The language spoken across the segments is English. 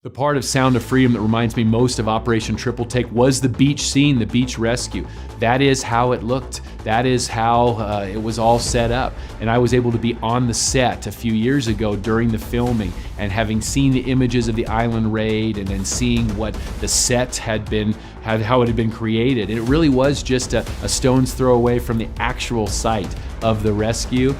The part of Sound of Freedom that reminds me most of Operation Triple Take was the beach scene, the beach rescue. That is how it looked. That is how it was all set up. And I was able to be on the set a few years ago during the filming, and having seen the images of the island raid and then seeing what the set had been, how it had been created. And it really was just a stone's throw away from the actual site of the rescue.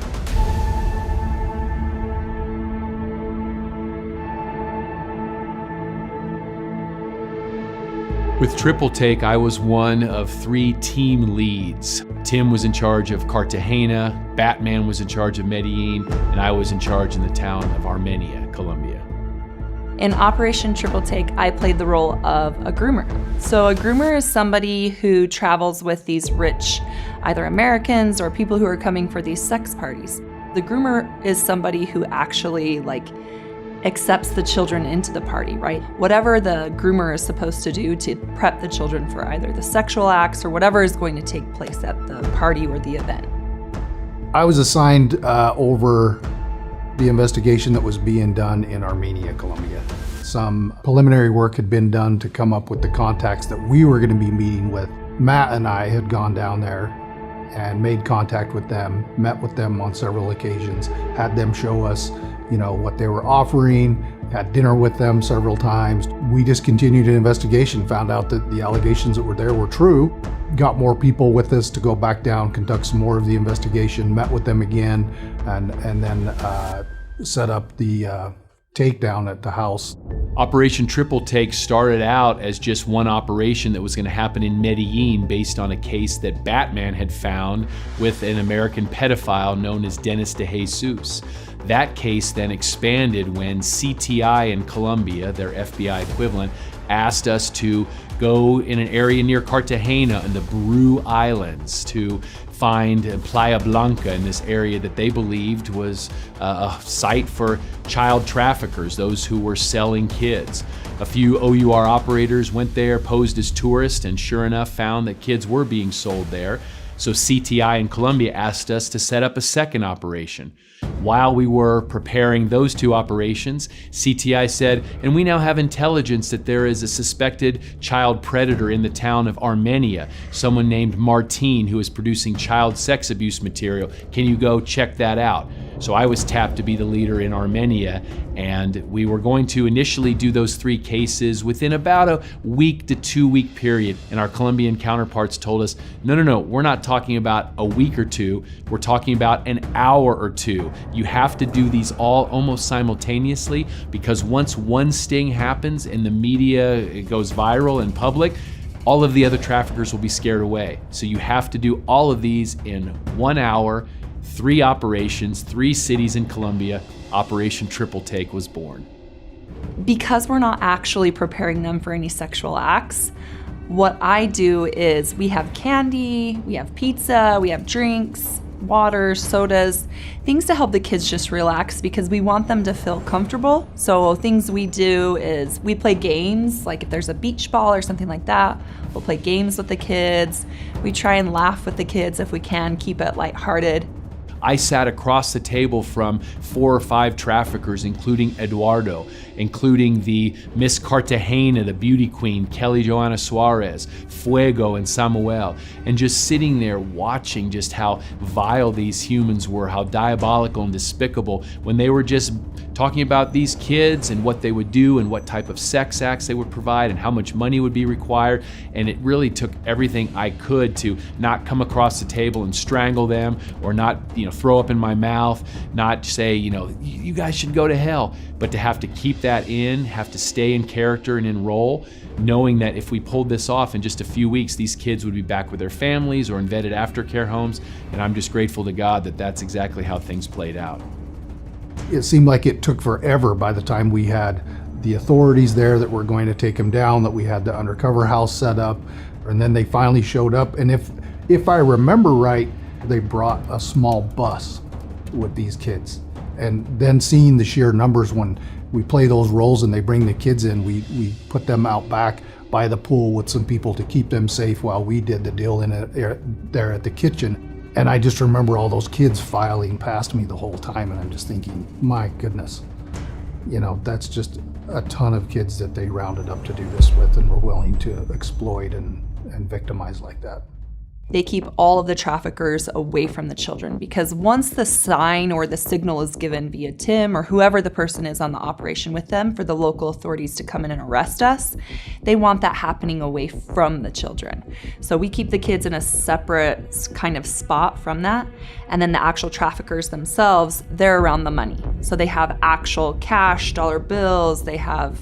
With Triple Take, I was one of 3 team leads. Tim was in charge of Cartagena, Batman was in charge of Medellin, and I was in charge in the town of Armenia, Colombia. In Operation Triple Take, I played the role of a groomer. So a groomer is somebody who travels with these rich, either Americans or people who are coming for these sex parties. The groomer is somebody who actually accepts the children into the party, right? Whatever the groomer is supposed to do to prep the children for either the sexual acts or whatever is going to take place at the party or the event. I was assigned over the investigation that was being done in Armenia, Colombia. Some preliminary work had been done to come up with the contacts that we were going to be meeting with. Matt and I had gone down there and made contact with them, met with them on several occasions, had them show us what they were offering, had dinner with them several times. We just continued an investigation, found out that the allegations that were there were true, got more people with us to go back down, conduct some more of the investigation, met with them again, and then set up the takedown at the house. Operation Triple Take started out as just one operation that was going to happen in Medellin based on a case that Batman had found with an American pedophile known as Dennis de Jesus. That case then expanded when CTI in Colombia, their FBI equivalent, asked us to go in an area near Cartagena in the Peru Islands to find Playa Blanca in this area that they believed was a site for child traffickers, those who were selling kids. A few OUR operators went there, posed as tourists, and sure enough found that kids were being sold there. So CTI in Colombia asked us to set up a second operation. While we were preparing those 2 operations, CTI said, and we now have intelligence that there is a suspected child predator in the town of Armenia, someone named Martin who is producing child sex abuse material. Can you go check that out? So I was tapped to be the leader in Armenia, and we were going to initially do those 3 cases within about a week to 2-week period. And our Colombian counterparts told us, no, we're not talking about a week or 2, we're talking about an hour or 2. You have to do these all almost simultaneously, because once one sting happens and the media, it goes viral in public, all of the other traffickers will be scared away. So you have to do all of these in 1 hour, 3 operations, 3 cities in Colombia. Operation Triple Take was born. Because we're not actually preparing them for any sexual acts, what I do is we have candy, we have pizza, we have drinks, water, sodas, things to help the kids just relax because we want them to feel comfortable. So things we do is we play games, like if there's a beach ball or something like that, we'll play games with the kids. We try and laugh with the kids if we can, keep it lighthearted. I sat across the table from 4 or 5 traffickers, including Eduardo, including the Miss Cartagena, the beauty queen, Kelly Joanna Suarez, Fuego and Samuel, and just sitting there watching just how vile these humans were, how diabolical and despicable, when they were just talking about these kids and what they would do and what type of sex acts they would provide and how much money would be required. And it really took everything I could to not come across the table and strangle them, or not throw up in my mouth, not say you guys should go to hell, but to have to keep that in, have to stay in character and in role, knowing that if we pulled this off in just a few weeks, these kids would be back with their families or in vetted aftercare homes. And I'm just grateful to God that that's exactly how things played out. It seemed like it took forever by the time we had the authorities there that were going to take him down, that we had the undercover house set up, and then they finally showed up. And if I remember right, they brought a small bus with these kids. And then seeing the sheer numbers when we play those roles and they bring the kids in, we put them out back by the pool with some people to keep them safe while we did the deal there at the kitchen. And I just remember all those kids filing past me the whole time, and I'm just thinking, my goodness, that's just a ton of kids that they rounded up to do this with and were willing to exploit and victimize like that. They keep all of the traffickers away from the children because once the sign or the signal is given via Tim or whoever the person is on the operation with them for the local authorities to come in and arrest us, they want that happening away from the children. So we keep the kids in a separate kind of spot from that. And then the actual traffickers themselves, they're around the money. So they have actual cash, dollar bills, they have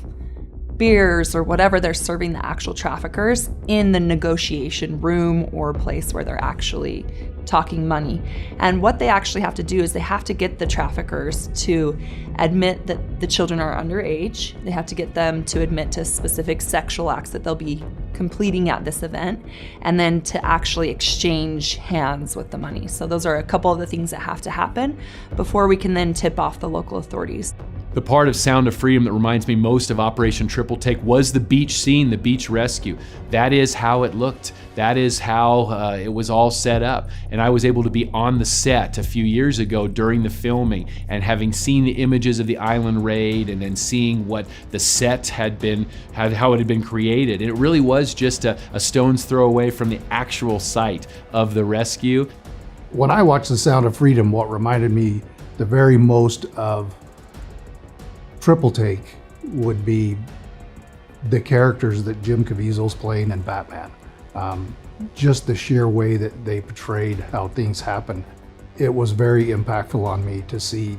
beers or whatever they're serving the actual traffickers in the negotiation room or place where they're actually talking money. And what they actually have to do is they have to get the traffickers to admit that the children are underage. They have to get them to admit to specific sexual acts that they'll be completing at this event, and then to actually exchange hands with the money. So those are a couple of the things that have to happen before we can then tip off the local authorities. The part of Sound of Freedom that reminds me most of Operation Triple Take was the beach scene, the beach rescue. That is how it looked. That is how it was all set up. And I was able to be on the set a few years ago during the filming, and having seen the images of the island raid and then seeing what the set how it had been created. And it really was just a stone's throw away from the actual site of the rescue. When I watched The Sound of Freedom, what reminded me the very most of Triple Take would be the characters that Jim Caviezel's playing in Batman. Just the sheer way that they portrayed how things happen. It was very impactful on me to see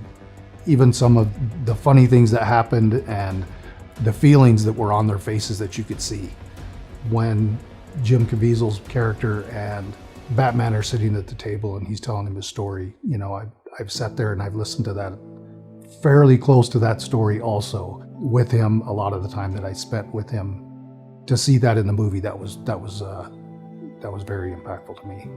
even some of the funny things that happened and the feelings that were on their faces that you could see. When Jim Caviezel's character and Batman are sitting at the table and he's telling him his story, you know, I've sat there and I've listened to that fairly close to that story also with him. A lot of the time that I spent with him, to see that in the movie, that was very impactful to me.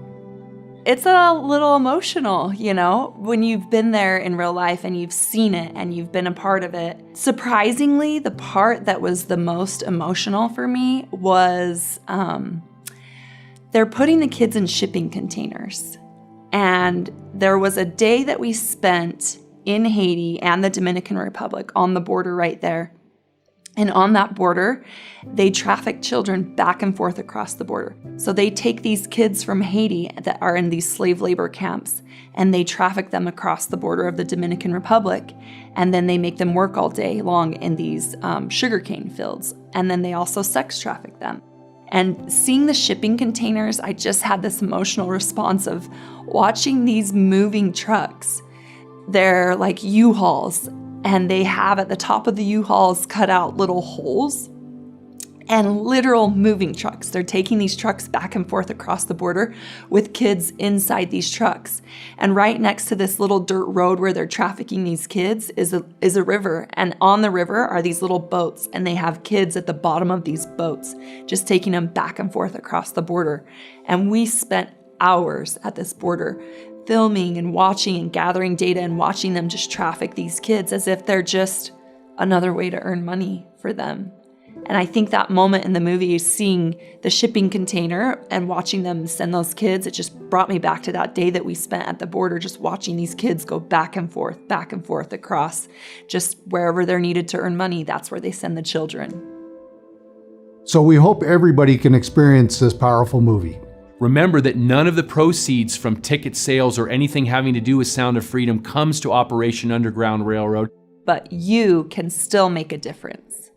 It's a little emotional, you know, when you've been there in real life and you've seen it and you've been a part of it. Surprisingly, the part that was the most emotional for me was they're putting the kids in shipping containers. And there was a day that we spent in Haiti and the Dominican Republic on the border right there. And on that border, they traffic children back and forth across the border. So they take these kids from Haiti that are in these slave labor camps and they traffic them across the border of the Dominican Republic. And then they make them work all day long in these sugarcane fields. And then they also sex traffic them. And seeing the shipping containers, I just had this emotional response of watching these moving trucks. They're like U-Hauls, and they have at the top of the U-Hauls cut out little holes and literal moving trucks. They're taking these trucks back and forth across the border with kids inside these trucks. And right next to this little dirt road where they're trafficking these kids is a river. And on the river are these little boats, and they have kids at the bottom of these boats, just taking them back and forth across the border. And we spent hours at this border filming and watching and gathering data and watching them just traffic these kids as if they're just another way to earn money for them. And I think that moment in the movie, seeing the shipping container and watching them send those kids, it just brought me back to that day that we spent at the border, just watching these kids go back and forth across just wherever they're needed to earn money. That's where they send the children. So we hope everybody can experience this powerful movie. Remember that none of the proceeds from ticket sales or anything having to do with Sound of Freedom comes to Operation Underground Railroad. But you can still make a difference.